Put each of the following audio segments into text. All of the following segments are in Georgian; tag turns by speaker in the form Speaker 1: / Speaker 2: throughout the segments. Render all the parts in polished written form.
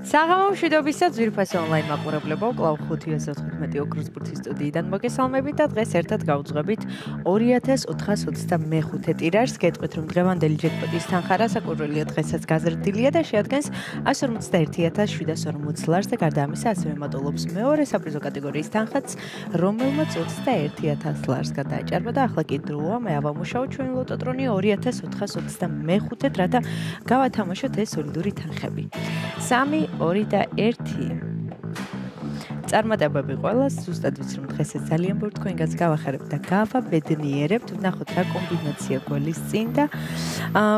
Speaker 1: საღამო მშვიდობისა ძვირფასი ონლაინ მაყურებლებო, კვლავ 515 ოქროს ბურთის სტუდიიდან მოგესალმებით და დღეს ერთად გავუძღვებით 2425 ტირაჟს. გეტყვით, რომ დღევანდელი ჯეკპოტის თანხა რასაკვირველია დღესაც გაზრდილია და შეადგენს 151,740 ლარს და გარდა ამისა ასევე მატულობს მეორე საპრიზო კატეგორიის თანხაც, რომელმაც 21,000 ლარს გადააჭარბა და ახლა კი დროა მე ავამუშაო ჩვენი ლოტოტრონი 2425-ად, რათა გავათამაშოთ ეს სოლიდური თანხები. 3, 2 და 1. წარმატებები ყველას, ზუსტად ვიცი რომ დღესაც ძალიან ბევრი თქვენგანს გავახარებთ და გავაბედნიერებთ, ვნახოთ რა კომბინაცია გველის წინ და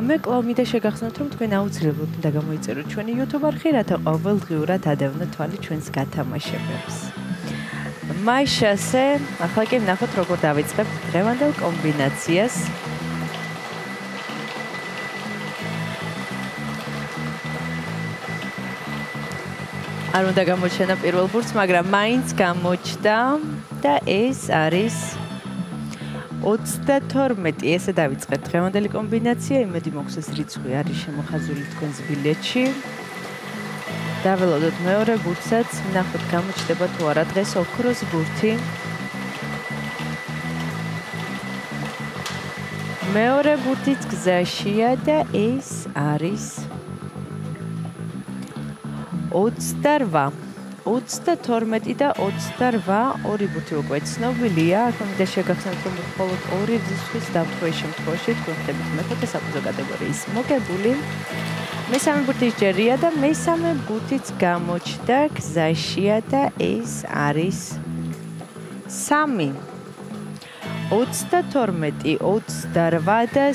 Speaker 1: მე კვლავ მინდა შეგახსენოთ რომ თქვენ აუცილებლად უნდა გამოიწეროთ ჩვენი YouTube არხი, რათა ყოველდღიურად ადევნოთ თვალი ჩვენს გათამაშებებს. მაიშასე, ახლა კი ვნახოთ როგორ დავიწყებთ დღევანდელ კომბინაციას. არ უნდა გამოჩენა პირველ ბურთს, მაგრამ მაინც გამოჩნდა და ეს არის 32. ესე დავიწყეთ დღევანდელი კომბინაცია, იმედი მოგცეს რიცხვი არის შემოხაზული თქვენს ბილეთში. დაველოდოთ მეორე ბურთსაც, ვნახოთ გამოჩნდება თუ არა დღეს ოქროს ბურთი. მეორე ბურთიც გზაშია და ეს არის 28, 32 და 28, ორი ბურთი უკვე ცნობილია. ახლა მინდა შეგახსენოთ, რომ მხოლოდ ორი რიცხვის დამტვრის შემთხვევაში თქვენ ხდებით მეხუთე საპრიზო კატეგორიის მოგებული. მესამე ბურთის ჯერია და მესამე ბურთიც გამოჩნდა გზაშია და ეს არის 3. 32, 28 და 3.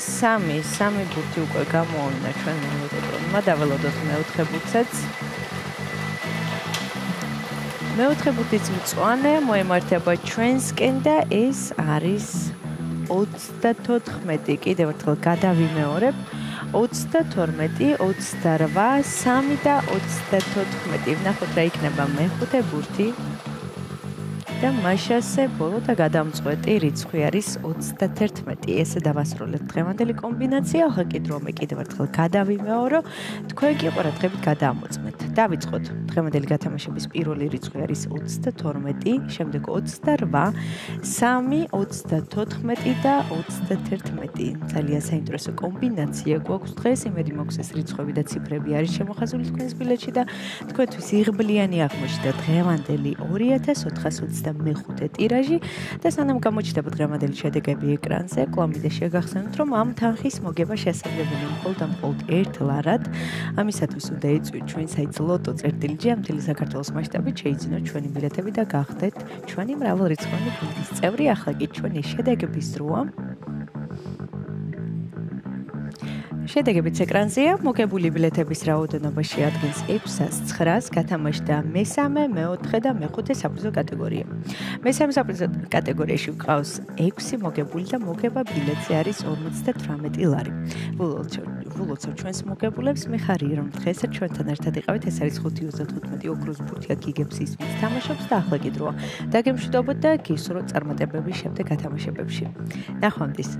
Speaker 1: სამი ბურთი უკვე გამოავლინა ჩვენ ლოტოტრონმა. დაველოდოთ მეოთხე ბურთსაც. მეოთხე ბურთიც მწვანე მოემართება ჩვენსკენ და ეს არის 34. კიდევ ერთხელ გადავიმეორებ. 32, 28, 3 და 34. ვნახოთ რა იქნება მეხუთე ბურთი. და მაშასე ბოლო და გადამწყვეტი რიცხვი არის 31. ესე დავასრულებთ დღევანდელი კომბინაცია. ახლა კი დრო მე კიდევ ერთხელ გადავიმეორო. თქვენ კი ყურადღებით გადაამოწმეთ. დავიწყოთ. დღევანდელი გათამაშების პირველი რიცხვი არის 32, შემდეგ 28, 3, 34 და 31. ძალიან საინტერესო კომბინაცია გვაქვს დღეს. იმედი მოგცეს რიცხვები და ციფრები არის შემოხაზული თქვენს ბილეთში და თქვენთვის იღბლიანი აღმოჩნდა დღევანდელი 2425 ტირაჟი და სანამ გამოჩნდება დღევანდელი შედეგები ეკრანზე, კვლავ მინდა შეგახსენოთ, რომ ამ თანხის მოგება შესაძლებელია მხოლოდ და მხოლოდ ერთ ლარად. ამისათვის უნდა ეწვიოთ ჩვენ საიტს lotto.gr ამ მთელი საქართველოს მასშტაბით, შეიძინოთ ჩვენი ბილეთები და გახდეთ ჩვენი მრავალრიცხოვანი გუნდის წევრი. ახლა კი ჩვენი შედეგების დროა. შედეგებიც ეკრანზეა. მოგებული ბილეთების რაოდენობა შეადგენს 609-ს, გათამაშდა მესამე, მეოთხე და მეხუთე საპრიზო კატეგორია. მესამე საპრიზო კატეგორიაში გვყავს 6 მოგებული და მოგება ბილეთზე არის 58 ლარი. ვილოცავ ჩვენს მოგებულებს, მიხარია რომ დღესაც ჩვენთან ერთად იყავით. ეს არის 525 ოქროს ბურთი, აქ იგებს ისმის თამაშობს და ახლა კი დროა დაგემშვიდობოთ და გისურვოთ წარმატებები შემდეგ გათამაშებებში. ნახვამდის.